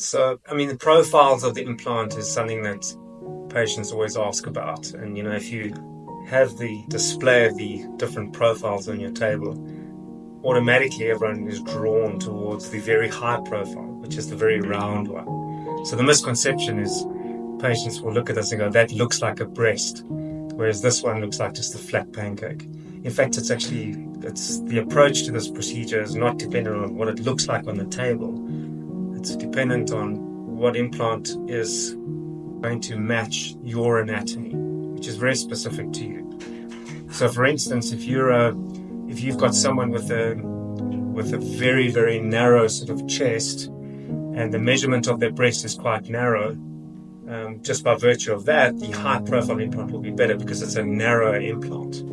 So, I mean, the profiles of the implant is something that patients always ask about. And, if you have the display of the different profiles on your table, automatically everyone is drawn towards the very high profile, which is the very round one. So the misconception is patients will look at this and go, that looks like a breast, whereas this one looks like just a flat pancake. In fact, it's the approach to this procedure is not dependent on what it looks like on the table. It's dependent on what implant is going to match your anatomy, which is very specific to you. So, for instance, if you've got someone with a very, very narrow sort of chest, and the measurement of their breast is quite narrow, just by virtue of that, the high profile implant will be better because it's a narrower implant.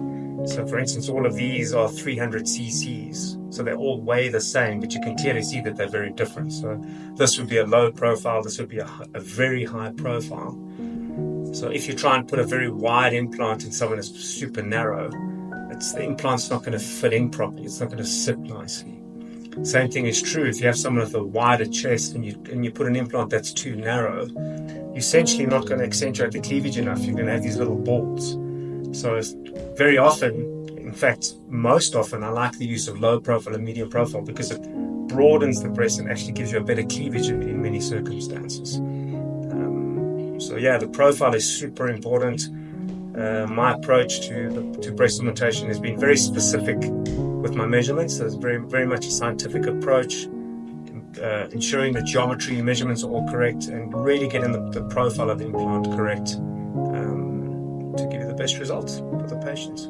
So, for instance, all of these are 300 cc's, so they all weigh the same, but you can clearly see that they're very different. So this would be a low profile, this would be a very high profile. So if you try and put a very wide implant in someone that's super narrow, the implant's not going to fit in properly, it's not going to sit nicely. Same thing is true if you have someone with a wider chest and you put an implant that's too narrow, you're essentially not going to accentuate the cleavage enough, you're going to have these little balls. So very often, in fact, most often, I like the use of low profile and medium profile because it broadens the breast and actually gives you a better cleavage in many circumstances. So yeah, the profile is super important. My approach to breast augmentation has been very specific with my measurements. So it's very, very much a scientific approach, ensuring the geometry measurements are all correct and really getting the profile of the implant correct to give you the best results for the patients.